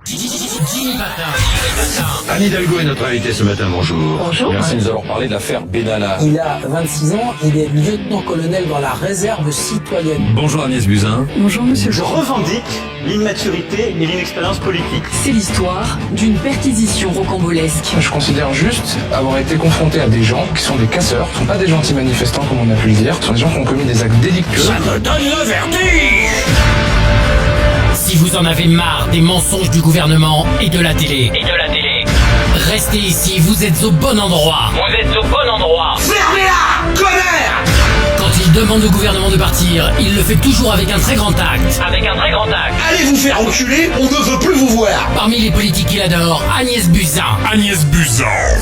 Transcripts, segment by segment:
Jimmy Patin. Anne Hidalgo est notre invité ce matin, bonjour. Bonjour. Merci, nous allons parler de l'affaire Benalla. Il a 26 ans, il est lieutenant-colonel dans la réserve citoyenne. Bonjour Agnès Buzyn. Bonjour monsieur. Je revendique l'immaturité et l'inexpérience politique. C'est l'histoire d'une perquisition rocambolesque. Je considère juste avoir été confronté à des gens qui sont des casseurs, ce sont pas des gentils manifestants comme on a pu le dire, ce sont des gens qui ont commis des actes délictueux. Ça me donne le vertige. Si vous en avez marre des mensonges du gouvernement et de la télé, restez ici, vous êtes au bon endroit. Fermez-la, connard! Quand il demande au gouvernement de partir, il le fait toujours avec un très grand acte. Allez vous faire enculer, on ne veut plus vous voir. Parmi les politiques qu'il adore, Agnès Buzyn.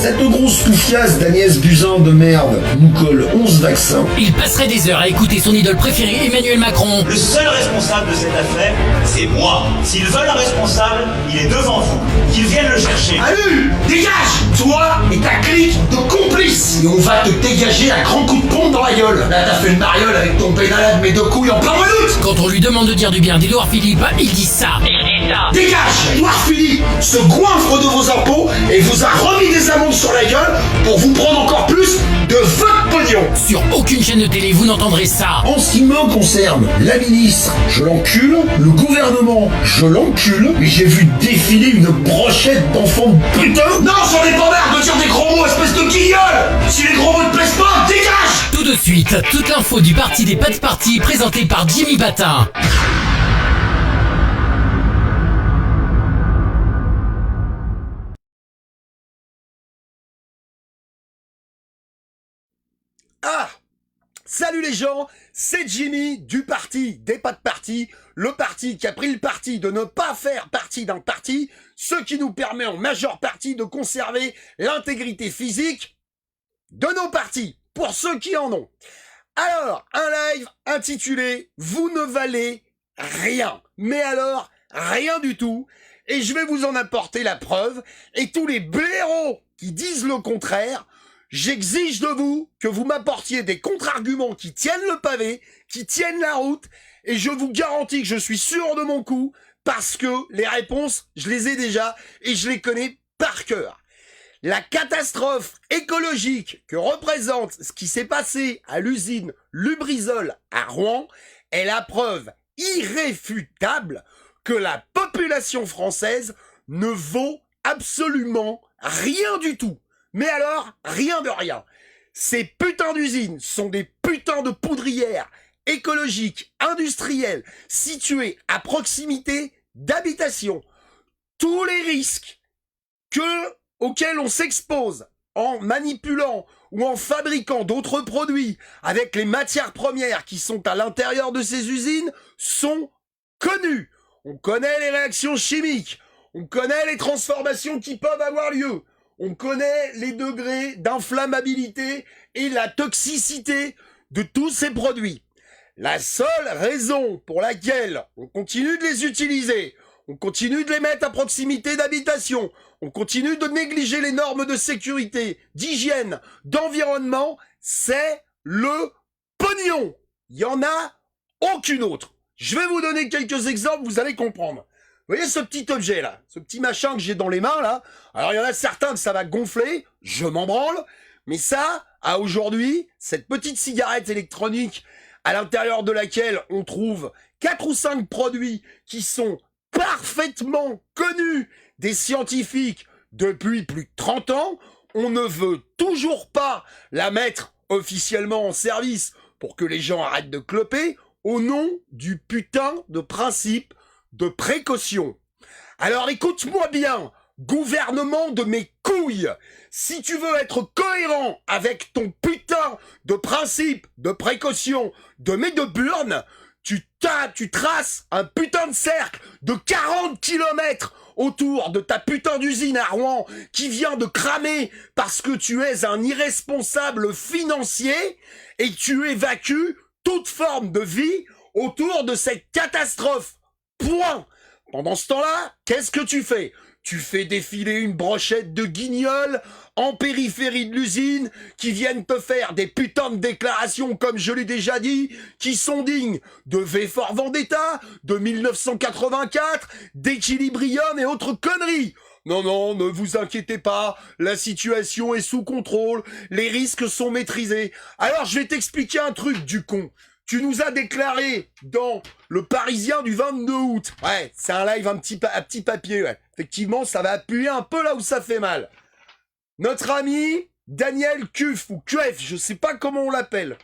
Cette grosse poufiasse d'Agnès Buzyn de merde nous colle 11 vaccins. Il passerait des heures à écouter son idole préférée, Emmanuel Macron. Le seul responsable de cette affaire, c'est moi. S'ils veulent un responsable, il est devant vous. Qu'ils viennent le chercher. Allez, dégage! Toi et ta clique de complices. Et on va te dégager à grands coups de pompe dans la gueule. Là, t'as fait une mariole avec ton pédalade mes deux couilles en plein mois d'août. Quand on lui demande de dire du bien d'Édouard Philippe, il dit ça. Dégage! Édouard Philippe se goinfre de vos impôts et vous a remis des amendes sur la gueule pour vous prendre encore plus de votre pognon. Sur aucune chaîne de télé, vous n'entendrez ça. En ce qui me concerne, la ministre, je l'encule, le gouvernement, je l'encule, et j'ai vu défiler une brochette d'enfants de putain. Non, j'en ai pas marre de dire des gros mots, espèce de guignol. Si les gros mots te plaisent pas, dégage. Tout de suite, toute l'info du parti des pas de parti présentée par Jimmy Patin. Ah! Salut les gens, c'est Jimmy du parti des pas de parti, le parti qui a pris le parti de ne pas faire partie d'un parti, ce qui nous permet en majeure partie de conserver l'intégrité physique de nos partis, pour ceux qui en ont. Alors, un live intitulé « Vous ne valez rien ». Mais alors, rien du tout. Et je vais vous en apporter la preuve. Et tous les blaireaux qui disent le contraire, j'exige de vous que vous m'apportiez des contre-arguments qui tiennent le pavé, qui tiennent la route, et je vous garantis que je suis sûr de mon coup, parce que les réponses, je les ai déjà, et je les connais par cœur. La catastrophe écologique que représente ce qui s'est passé à l'usine Lubrizol à Rouen est la preuve irréfutable que la population française ne vaut absolument rien du tout. Mais alors, rien de rien. Ces putains d'usines sont des putains de poudrières écologiques, industrielles, situées à proximité d'habitations. Tous les risques auxquels on s'expose en manipulant ou en fabriquant d'autres produits avec les matières premières qui sont à l'intérieur de ces usines sont connus. On connaît les réactions chimiques, on connaît les transformations qui peuvent avoir lieu. On connaît les degrés d'inflammabilité et la toxicité de tous ces produits. La seule raison pour laquelle on continue de les utiliser, on continue de les mettre à proximité d'habitation, on continue de négliger les normes de sécurité, d'hygiène, d'environnement, c'est le pognon. Il n'y en a aucune autre. Je vais vous donner quelques exemples, vous allez comprendre. Vous voyez ce petit objet là, ce petit machin que j'ai dans les mains là. Alors il y en a certains que ça va gonfler, je m'en branle, mais ça, à aujourd'hui, cette petite cigarette électronique à l'intérieur de laquelle on trouve 4 ou 5 produits qui sont parfaitement connus des scientifiques depuis plus de 30 ans, on ne veut toujours pas la mettre officiellement en service pour que les gens arrêtent de cloper au nom du putain de principe de précaution. Alors écoute-moi bien, gouvernement de mes couilles, si tu veux être cohérent avec ton putain de principe de précaution de mes deux burnes, tu traces un putain de cercle de 40 kilomètres autour de ta putain d'usine à Rouen qui vient de cramer parce que tu es un irresponsable financier et tu évacues toute forme de vie autour de cette catastrophe. Point. Pendant ce temps-là, qu'est-ce que tu fais? tu fais défiler une brochette de guignols en périphérie de l'usine qui viennent te faire des putains de déclarations, comme je l'ai déjà dit, qui sont dignes de V for Vendetta, de 1984, d'Equilibrium et autres conneries. Non, non, ne vous inquiétez pas, la situation est sous contrôle, les risques sont maîtrisés. Alors je vais t'expliquer un truc, du con. Tu nous as déclaré dans Le Parisien du 22 août. Ouais, c'est un live à petit papier, ouais. Effectivement, ça va appuyer un peu là où ça fait mal. Notre ami Daniel Cuff, ou Cuef, je sais pas comment on l'appelle.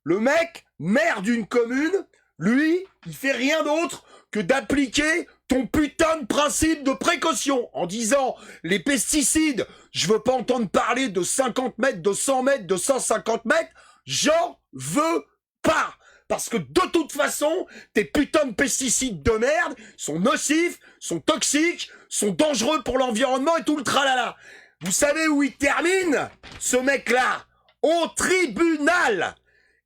Le mec, maire d'une commune, lui, il fait rien d'autre que d'appliquer ton putain de principe de précaution en disant les pesticides, je veux pas entendre parler de 50 mètres, de 100 mètres, de 150 mètres, j'en veux pas. Parce que de toute façon, tes putains de pesticides de merde sont nocifs, sont toxiques, sont dangereux pour l'environnement et tout le tralala. Vous savez où il termine, ce mec-là? Au tribunal.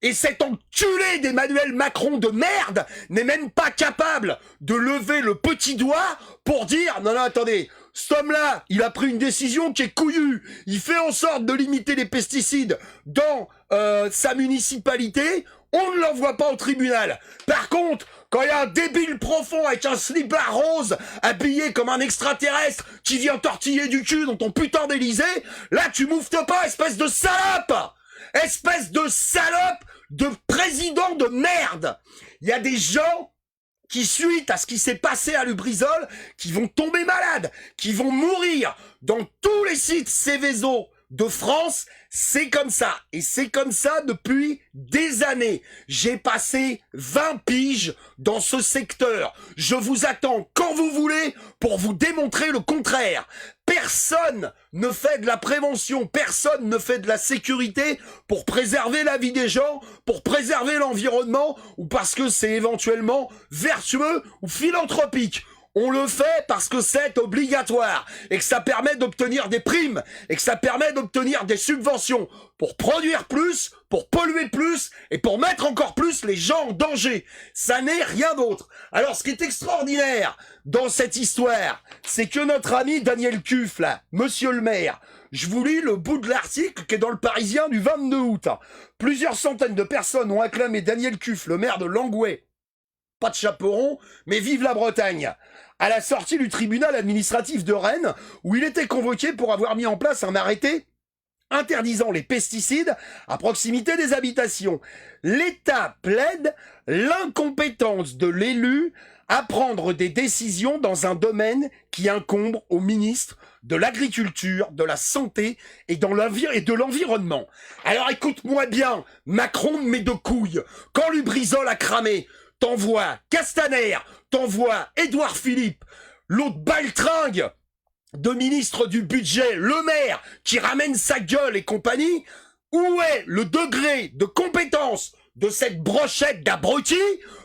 Et cet enculé d'Emmanuel Macron de merde n'est même pas capable de lever le petit doigt pour dire « Non, non, attendez, cet homme-là, il a pris une décision qui est couillue. Il fait en sorte de limiter les pesticides dans sa municipalité. On ne l'envoie pas au tribunal. Par contre, quand il y a un débile profond avec un slibard rose habillé comme un extraterrestre qui vient tortiller du cul dans ton putain d'Élysée, là, tu mouftes pas, espèce de salope! Espèce de salope de président de merde. Il y a des gens qui, suite à ce qui s'est passé à Lubrizol, qui vont tomber malades, qui vont mourir dans tous les sites Céveso de France. C'est comme ça. Et c'est comme ça depuis des années. J'ai passé 20 piges dans ce secteur. Je vous attends quand vous voulez pour vous démontrer le contraire. Personne ne fait de la prévention, personne ne fait de la sécurité pour préserver la vie des gens, pour préserver l'environnement, ou parce que c'est éventuellement vertueux ou philanthropique. On le fait parce que c'est obligatoire et que ça permet d'obtenir des primes et que ça permet d'obtenir des subventions pour produire plus, pour polluer plus et pour mettre encore plus les gens en danger. Ça n'est rien d'autre. Alors ce qui est extraordinaire dans cette histoire, c'est que notre ami Daniel Cuff, là, monsieur le maire, je vous lis le bout de l'article qui est dans Le Parisien du 22 août. Plusieurs centaines de personnes ont acclamé Daniel Cuff, le maire de Langouet. Pas de chaperon, mais vive la Bretagne. À la sortie du tribunal administratif de Rennes, où il était convoqué pour avoir mis en place un arrêté interdisant les pesticides à proximité des habitations. L'État plaide l'incompétence de l'élu à prendre des décisions dans un domaine qui incombe au ministre de l'Agriculture, de la Santé et de l'Environnement. Alors écoute-moi bien, Macron de mes deux couilles, quand Lubrizol a cramé, t'envoies Castaner, t'envoies Édouard Philippe, l'autre baltringue de ministre du budget, le maire, qui ramène sa gueule et compagnie. Où est le degré de compétence de cette brochette d'abrutis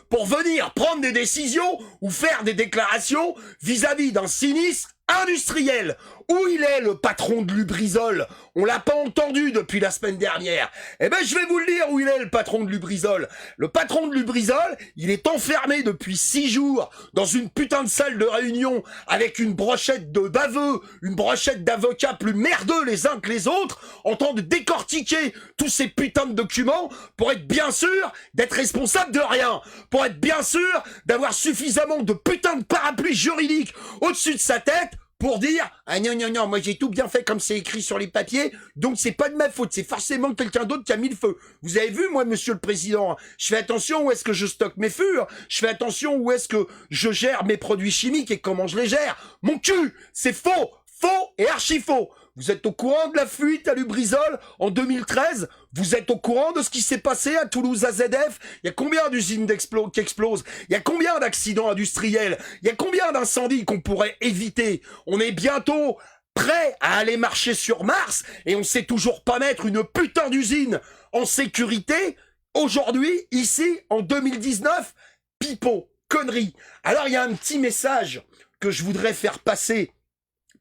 pour venir prendre des décisions ou faire des déclarations vis-à-vis d'un sinistre industriel? Où il est, le patron de Lubrizol? On l'a pas entendu depuis la semaine dernière. Eh ben, je vais vous le dire où il est, le patron de Lubrizol. Le patron de Lubrizol, il est enfermé depuis 6 jours dans une putain de salle de réunion avec une brochette de baveux, une brochette d'avocats plus merdeux les uns que les autres, en train de décortiquer tous ces putains de documents pour être bien sûr d'être responsable de rien, pour être bien sûr d'avoir suffisamment de putains de parapluies juridiques au-dessus de sa tête pour dire « Ah non, non, non, moi j'ai tout bien fait comme c'est écrit sur les papiers, donc c'est pas de ma faute, c'est forcément quelqu'un d'autre qui a mis le feu. » Vous avez vu, moi, monsieur le président, je fais attention où est-ce que je stocke mes fûts, je fais attention où est-ce que je gère mes produits chimiques et comment je les gère. Mon cul, c'est faux, faux et archi faux. Vous êtes au courant de la fuite à Lubrizol en 2013? Vous êtes au courant de ce qui s'est passé à Toulouse AZF? Il y a combien d'usines qui explosent? Il y a combien d'accidents industriels? Il y a combien d'incendies qu'on pourrait éviter? On est bientôt prêt à aller marcher sur Mars et on sait toujours pas mettre une putain d'usine en sécurité. Aujourd'hui, ici, en 2019, pipeau, connerie. Alors il y a un petit message que je voudrais faire passer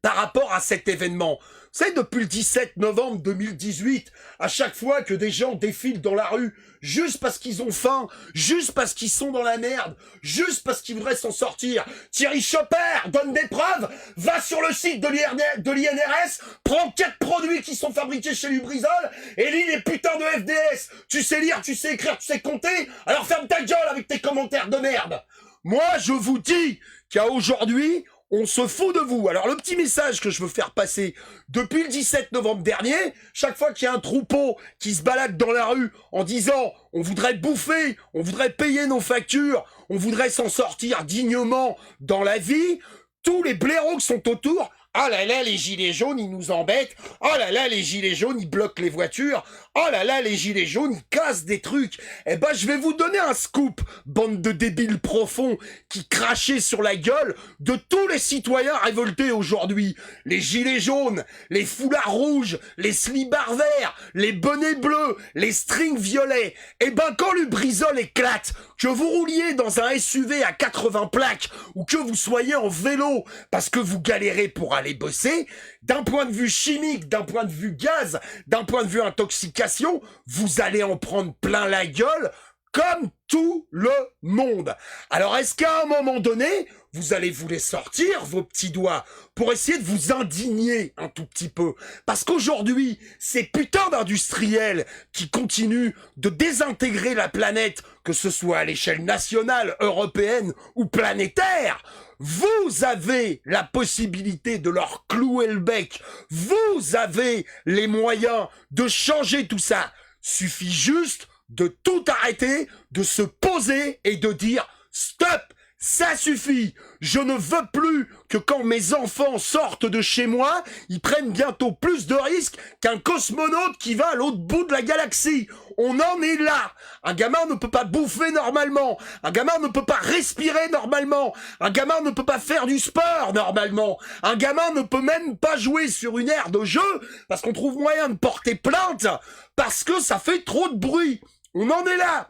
par rapport à cet événement. savez, depuis le 17 novembre 2018, à chaque fois que des gens défilent dans la rue, juste parce qu'ils ont faim, juste parce qu'ils sont dans la merde, juste parce qu'ils voudraient s'en sortir, Thierry Chopper donne des preuves, va sur le site de l'INRS, prends 4 produits qui sont fabriqués chez Lubrizol, et lis les putains de FDS. Tu sais lire, tu sais écrire, tu sais compter, alors ferme ta gueule avec tes commentaires de merde. Moi, je vous dis qu'à aujourd'hui, on se fout de vous. Alors, le petit message que je veux faire passer, depuis le 17 novembre dernier, chaque fois qu'il y a un troupeau qui se balade dans la rue en disant « on voudrait bouffer, on voudrait payer nos factures, on voudrait s'en sortir dignement dans la vie », tous les blaireaux qui sont autour, « oh là là, les gilets jaunes, ils nous embêtent. Oh là là, les gilets jaunes, ils bloquent les voitures. Oh là là, les gilets jaunes, ils cassent des trucs. » Eh ben, je vais vous donner un scoop, bande de débiles profonds qui crachaient sur la gueule de tous les citoyens révoltés aujourd'hui. Les gilets jaunes, les foulards rouges, les slibards verts, les bonnets bleus, les strings violets. Eh ben, quand Lubrizol éclate, que vous rouliez dans un SUV à 80 plaques ou que vous soyez en vélo parce que vous galérez pour aller bosser, d'un point de vue chimique, d'un point de vue gaz, d'un point de vue intoxication, vous allez en prendre plein la gueule comme tout le monde. Alors est-ce qu'à un moment donné, vous allez vous les sortir, vos petits doigts, pour essayer de vous indigner un tout petit peu? Parce qu'aujourd'hui, ces putains d'industriels qui continuent de désintégrer la planète, que ce soit à l'échelle nationale, européenne ou planétaire, vous avez la possibilité de leur clouer le bec. Vous avez les moyens de changer tout ça. Suffit juste de tout arrêter, de se poser et de dire « Stop ! Ça suffit. Je ne veux plus que quand mes enfants sortent de chez moi, ils prennent bientôt plus de risques qu'un cosmonaute qui va à l'autre bout de la galaxie. On en est là. Un gamin ne peut pas bouffer normalement. Un gamin ne peut pas respirer normalement. Un gamin ne peut pas faire du sport normalement. Un gamin ne peut même pas jouer sur une aire de jeu parce qu'on trouve moyen de porter plainte parce que ça fait trop de bruit. On en est là.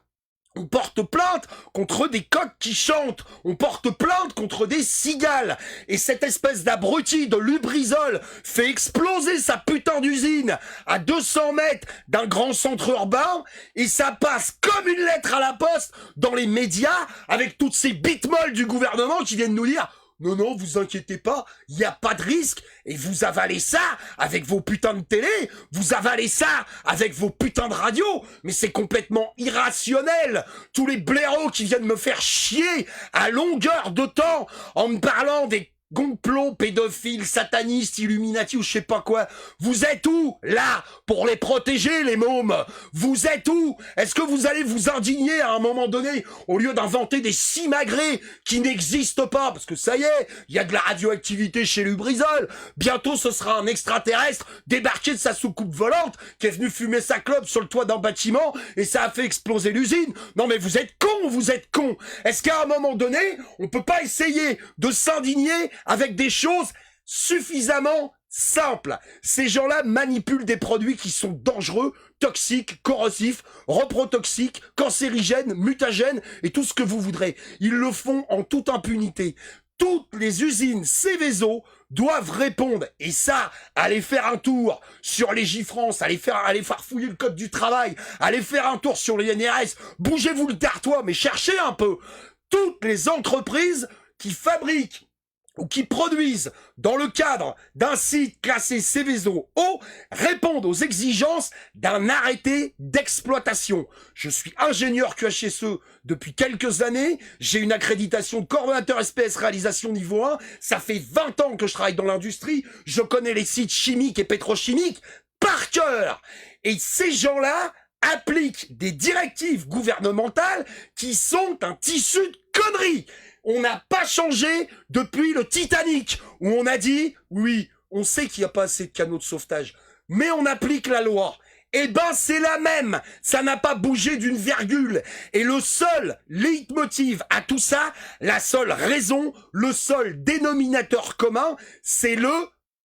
On porte plainte contre des coqs qui chantent. On porte plainte contre des cigales. Et cette espèce d'abruti de Lubrizol fait exploser sa putain d'usine à 200 mètres d'un grand centre urbain. Et ça passe comme une lettre à la poste dans les médias avec toutes ces bites molles du gouvernement qui viennent nous dire « Non, non, vous inquiétez pas, il n'y a pas de risque. » Et vous avalez ça avec vos putains de télé, vous avalez ça avec vos putains de radio. Mais c'est complètement irrationnel. Tous les blaireaux qui viennent me faire chier à longueur de temps en me parlant des complots pédophiles, satanistes, illuminati ou je sais pas quoi. Vous êtes où, là, pour les protéger, les mômes? Vous êtes où? Est-ce que vous allez vous indigner à un moment donné, au lieu d'inventer des simagrées qui n'existent pas? Parce que ça y est, il y a de la radioactivité chez Lubrizol. Bientôt, ce sera un extraterrestre débarqué de sa soucoupe volante qui est venu fumer sa clope sur le toit d'un bâtiment et ça a fait exploser l'usine. Non mais vous êtes cons, vous êtes cons. Est-ce qu'à un moment donné, on peut pas essayer de s'indigner avec des choses suffisamment simples? Ces gens-là manipulent des produits qui sont dangereux, toxiques, corrosifs, reprotoxiques, cancérigènes, mutagènes et tout ce que vous voudrez. Ils le font en toute impunité. Toutes les usines Seveso doivent répondre. Et ça, allez faire un tour sur les J-France, allez farfouiller le code du travail, allez faire un tour sur les NRS, bougez-vous le dartois, mais cherchez un peu. Toutes les entreprises qui fabriquent ou qui produisent dans le cadre d'un site classé Seveso O répondent aux exigences d'un arrêté d'exploitation. Je suis ingénieur QHSE depuis quelques années, j'ai une accréditation de coordonnateur SPS réalisation niveau 1, ça fait 20 ans que je travaille dans l'industrie, je connais les sites chimiques et pétrochimiques par cœur. Et ces gens-là appliquent des directives gouvernementales qui sont un tissu de conneries. On n'a pas changé depuis le Titanic, où on a dit, oui, on sait qu'il n'y a pas assez de canaux de sauvetage, mais on applique la loi. Eh ben, c'est la même. Ça n'a pas bougé d'une virgule. Et le seul leitmotiv à tout ça, la seule raison, le seul dénominateur commun, c'est le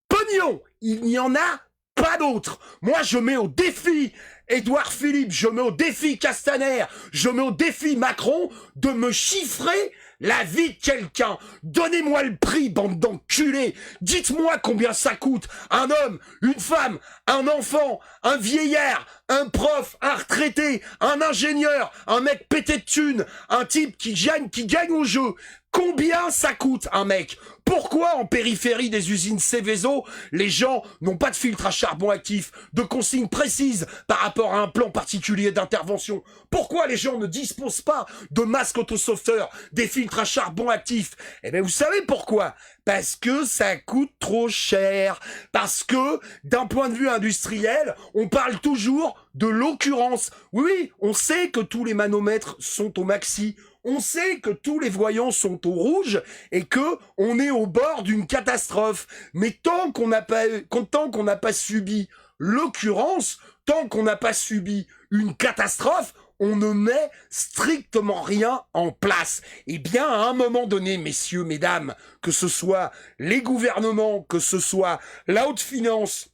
pognon. Il n'y en a pas d'autre. Moi, je mets au défi Édouard Philippe, je mets au défi Castaner, je mets au défi Macron de me chiffrer la vie de quelqu'un. Donnez-moi le prix, bande d'enculés. Dites-moi combien ça coûte. Un homme, une femme, un enfant, un vieillard, un prof, un retraité, un ingénieur, un mec pété de thunes, un type qui gagne au jeu. Combien ça coûte un mec? Pourquoi en périphérie des usines Céveso, les gens n'ont pas de filtre à charbon actif, de consignes précises par rapport à un plan particulier d'intervention? Pourquoi les gens ne disposent pas de masques autosauveteurs, des filtres à charbon actif? Eh bien vous savez pourquoi? Parce que ça coûte trop cher. Parce que, d'un point de vue industriel, on parle toujours de l'occurrence. Oui, on sait que tous les manomètres sont au maxi. On sait que tous les voyants sont au rouge et que on est au bord d'une catastrophe. Mais tant qu'on n'a pas subi l'occurrence, tant qu'on n'a pas subi une catastrophe, on ne met strictement rien en place. Eh bien, à un moment donné, messieurs, mesdames, que ce soit les gouvernements, que ce soit la haute finance,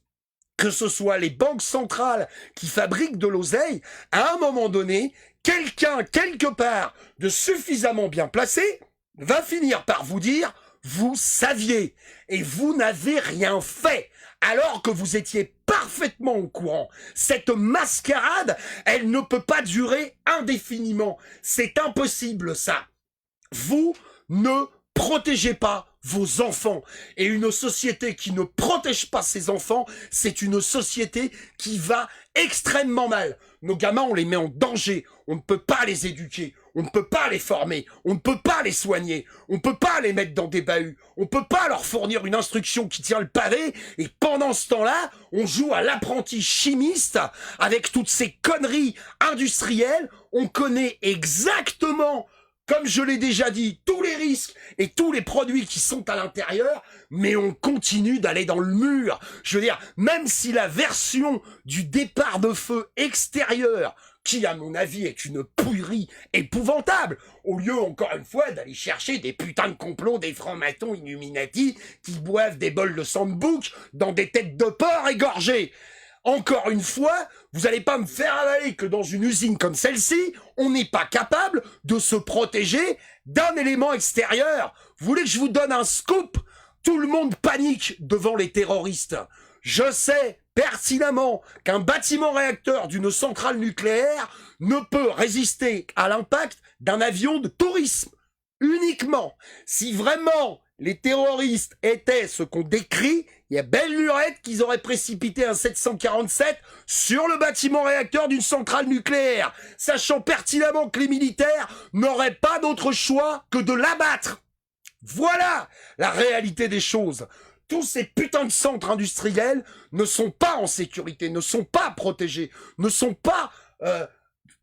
que ce soit les banques centrales qui fabriquent de l'oseille, à un moment donné, quelqu'un, quelque part, de suffisamment bien placé, va finir par vous dire « vous saviez » et vous n'avez rien fait, alors que vous étiez parfaitement au courant. Cette mascarade, elle ne peut pas durer indéfiniment. C'est impossible, ça. Vous ne protégez pas vos enfants. Et une société qui ne protège pas ses enfants, c'est une société qui va extrêmement mal. Nos gamins, on les met en danger. On ne peut pas les éduquer. On ne peut pas les former. On ne peut pas les soigner. On ne peut pas les mettre dans des bahuts. On ne peut pas leur fournir une instruction qui tient le pavé. Et pendant ce temps-là, on joue à l'apprenti chimiste avec toutes ces conneries industrielles. On connaît exactement, comme je l'ai déjà dit, tous les risques et tous les produits qui sont à l'intérieur, mais on continue d'aller dans le mur. Je veux dire, même si la version du départ de feu extérieur, qui à mon avis est une pourrie épouvantable, au lieu encore une fois d'aller chercher des putains de complots des francs-maçons Illuminati qui boivent des bols de sang de bouc dans des têtes de porc égorgées. Encore une fois, vous allez pas me faire avaler que dans une usine comme celle-ci, on n'est pas capable de se protéger d'un élément extérieur. Vous voulez que je vous donne un scoop? Tout le monde panique devant les terroristes. Je sais pertinemment qu'un bâtiment réacteur d'une centrale nucléaire ne peut résister à l'impact d'un avion de tourisme. Uniquement. Si vraiment les terroristes étaient ce qu'on décrit, il y a belle lurette qu'ils auraient précipité un 747 sur le bâtiment réacteur d'une centrale nucléaire, sachant pertinemment que les militaires n'auraient pas d'autre choix que de l'abattre. Voilà la réalité des choses. Tous ces putains de centres industriels ne sont pas en sécurité, ne sont pas protégés, ne sont pas...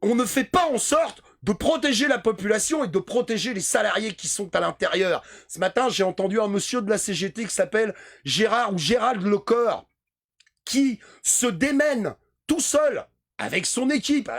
on ne fait pas en sorte de protéger la population et de protéger les salariés qui sont à l'intérieur. Ce matin, j'ai entendu un monsieur de la CGT qui s'appelle Gérald Lecor, qui se démène tout seul avec son équipe.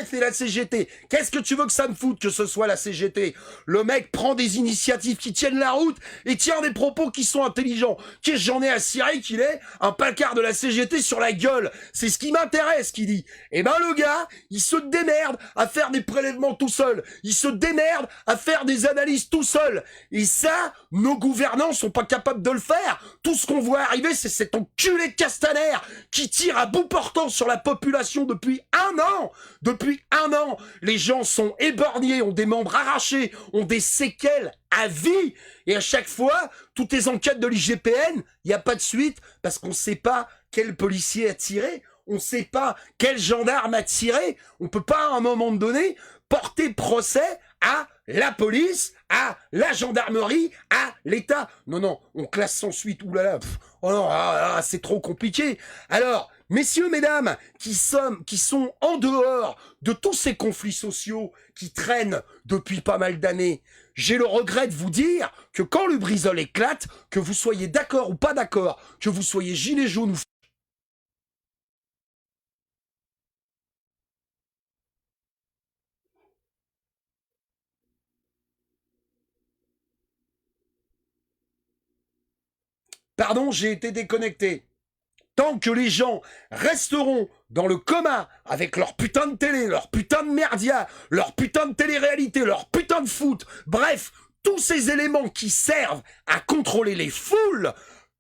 C'est la CGT. Qu'est-ce que tu veux que ça me foute que ce soit la CGT? Le mec prend des initiatives qui tiennent la route et tient des propos qui sont intelligents. Qu'est-ce que j'en ai à cirer qu'il ait un placard de la CGT sur la gueule? C'est ce qui m'intéresse qu'il dit. Eh ben le gars, il se démerde à faire des prélèvements tout seul. Il se démerde à faire des analyses tout seul. Et ça, nos gouvernants sont pas capables de le faire. Tout ce qu'on voit arriver, c'est cet enculé de Castaner qui tire à bout portant sur la population depuis un an. Depuis un an, les gens sont éborgnés, ont des membres arrachés, ont des séquelles à vie. Et à chaque fois, toutes les enquêtes de l'IGPN, il n'y a pas de suite parce qu'on ne sait pas quel policier a tiré, on ne sait pas quel gendarme a tiré. On peut pas à un moment donné porter procès à la police, à la gendarmerie, à l'État. Non, non, on classe sans suite. Ouh là là, oh non, c'est trop compliqué. Alors, messieurs, mesdames, qui sont en dehors de tous ces conflits sociaux qui traînent depuis pas mal d'années, j'ai le regret de vous dire que quand le brisol éclate, que vous soyez d'accord ou pas d'accord, que vous soyez gilet jaune ou... Pardon, j'ai été déconnecté. tant que les gens resteront dans le coma avec leur putain de télé, leur putain de merdia, leur putain de télé-réalité, leur putain de foot, bref, tous ces éléments qui servent à contrôler les foules,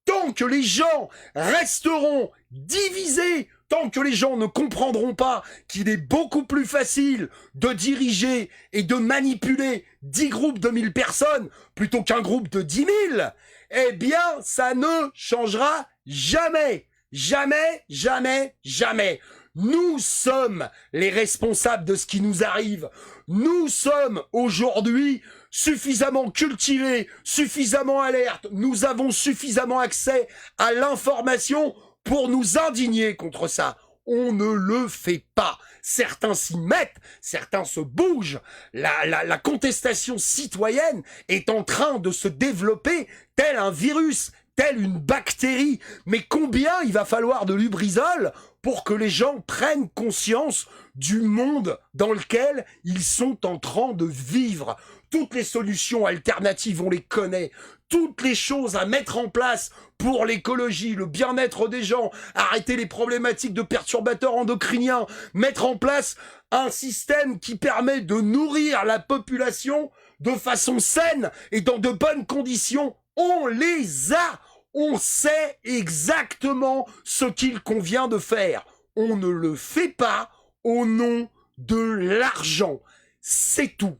tant que les gens resteront divisés, tant que les gens ne comprendront pas qu'il est beaucoup plus facile de diriger et de manipuler 10 groupes de 1000 personnes plutôt qu'un groupe de 10 000, eh bien, ça ne changera jamais. Jamais, jamais, jamais. Nous sommes les responsables de ce qui nous arrive. Nous sommes aujourd'hui suffisamment cultivés, suffisamment alertes. Nous avons suffisamment accès à l'information pour nous indigner contre ça. On ne le fait pas. Certains s'y mettent, certains se bougent. La contestation citoyenne est en train de se développer tel un virus, telle une bactérie. Mais combien il va falloir de Lubrizol pour que les gens prennent conscience du monde dans lequel ils sont en train de vivre? Toutes les solutions alternatives, on les connaît. Toutes les choses à mettre en place pour l'écologie, le bien-être des gens, arrêter les problématiques de perturbateurs endocriniens, mettre en place un système qui permet de nourrir la population de façon saine et dans de bonnes conditions, on les a. On sait exactement ce qu'il convient de faire. On ne le fait pas au nom de l'argent. C'est tout.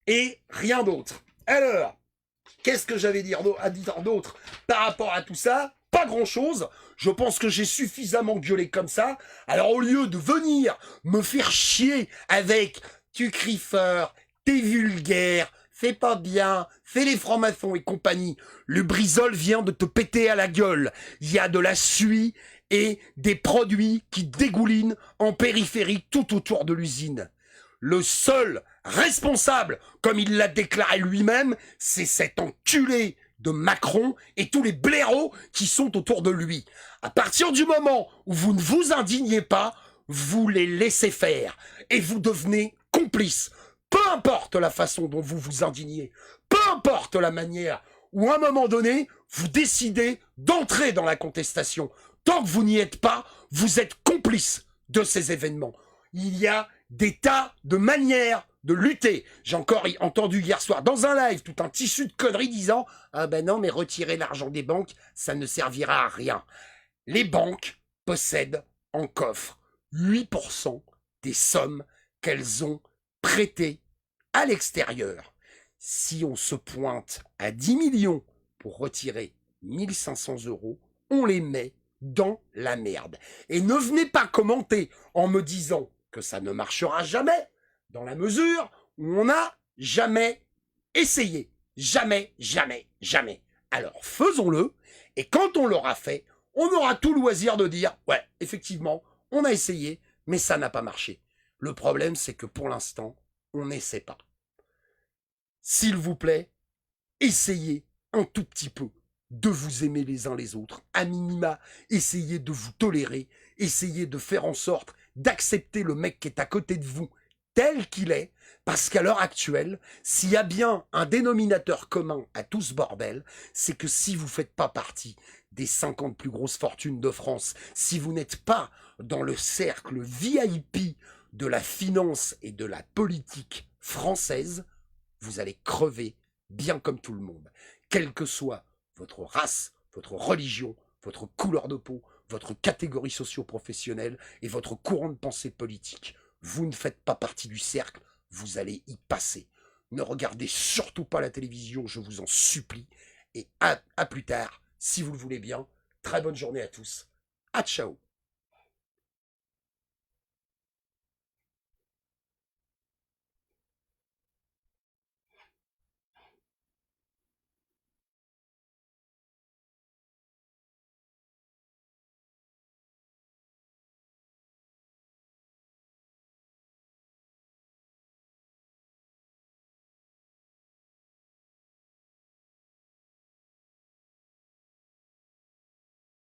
Et rien d'autre. Alors, qu'est-ce que j'avais à dire d'autre par rapport à tout ça? Pas grand-chose. Je pense que j'ai suffisamment gueulé comme ça. Alors, au lieu de venir me faire chier avec « tu cries fort, t'es vulgaire », fais pas bien, fais les francs-maçons et compagnie. Lubrizol vient de te péter à la gueule. Il y a de la suie et des produits qui dégoulinent en périphérie tout autour de l'usine. Le seul responsable, comme il l'a déclaré lui-même, c'est cet enculé de Macron et tous les blaireaux qui sont autour de lui. À partir du moment où vous ne vous indignez pas, vous les laissez faire et vous devenez complices. Peu importe la façon dont vous vous indignez, peu importe la manière où à un moment donné, vous décidez d'entrer dans la contestation. Tant que vous n'y êtes pas, vous êtes complice de ces événements. Il y a des tas de manières de lutter. J'ai encore entendu hier soir dans un live tout un tissu de conneries disant « Ah ben non, mais retirer l'argent des banques, ça ne servira à rien. » Les banques possèdent en coffre 8% des sommes qu'elles ont prêtées à l'extérieur. Si on se pointe à 10 millions pour retirer 1500 €, on les met dans la merde. Et ne venez pas commenter en me disant que ça ne marchera jamais, dans la mesure où on n'a jamais essayé. Jamais, jamais, jamais. Alors faisons-le, et quand on l'aura fait, on aura tout loisir de dire « Ouais, effectivement, on a essayé, mais ça n'a pas marché. » Le problème, c'est que pour l'instant, on n'essaie pas. S'il vous plaît, essayez un tout petit peu de vous aimer les uns les autres. À minima, essayez de vous tolérer, essayez de faire en sorte d'accepter le mec qui est à côté de vous tel qu'il est, parce qu'à l'heure actuelle, s'il y a bien un dénominateur commun à tout ce bordel, c'est que si vous ne faites pas partie des 50 plus grosses fortunes de France, si vous n'êtes pas dans le cercle VIP de la finance et de la politique française, vous allez crever bien comme tout le monde. Quelle que soit votre race, votre religion, votre couleur de peau, votre catégorie socio-professionnelle et votre courant de pensée politique. Vous ne faites pas partie du cercle, vous allez y passer. Ne regardez surtout pas la télévision, je vous en supplie. Et à plus tard, si vous le voulez bien. Très bonne journée à tous. À ciao.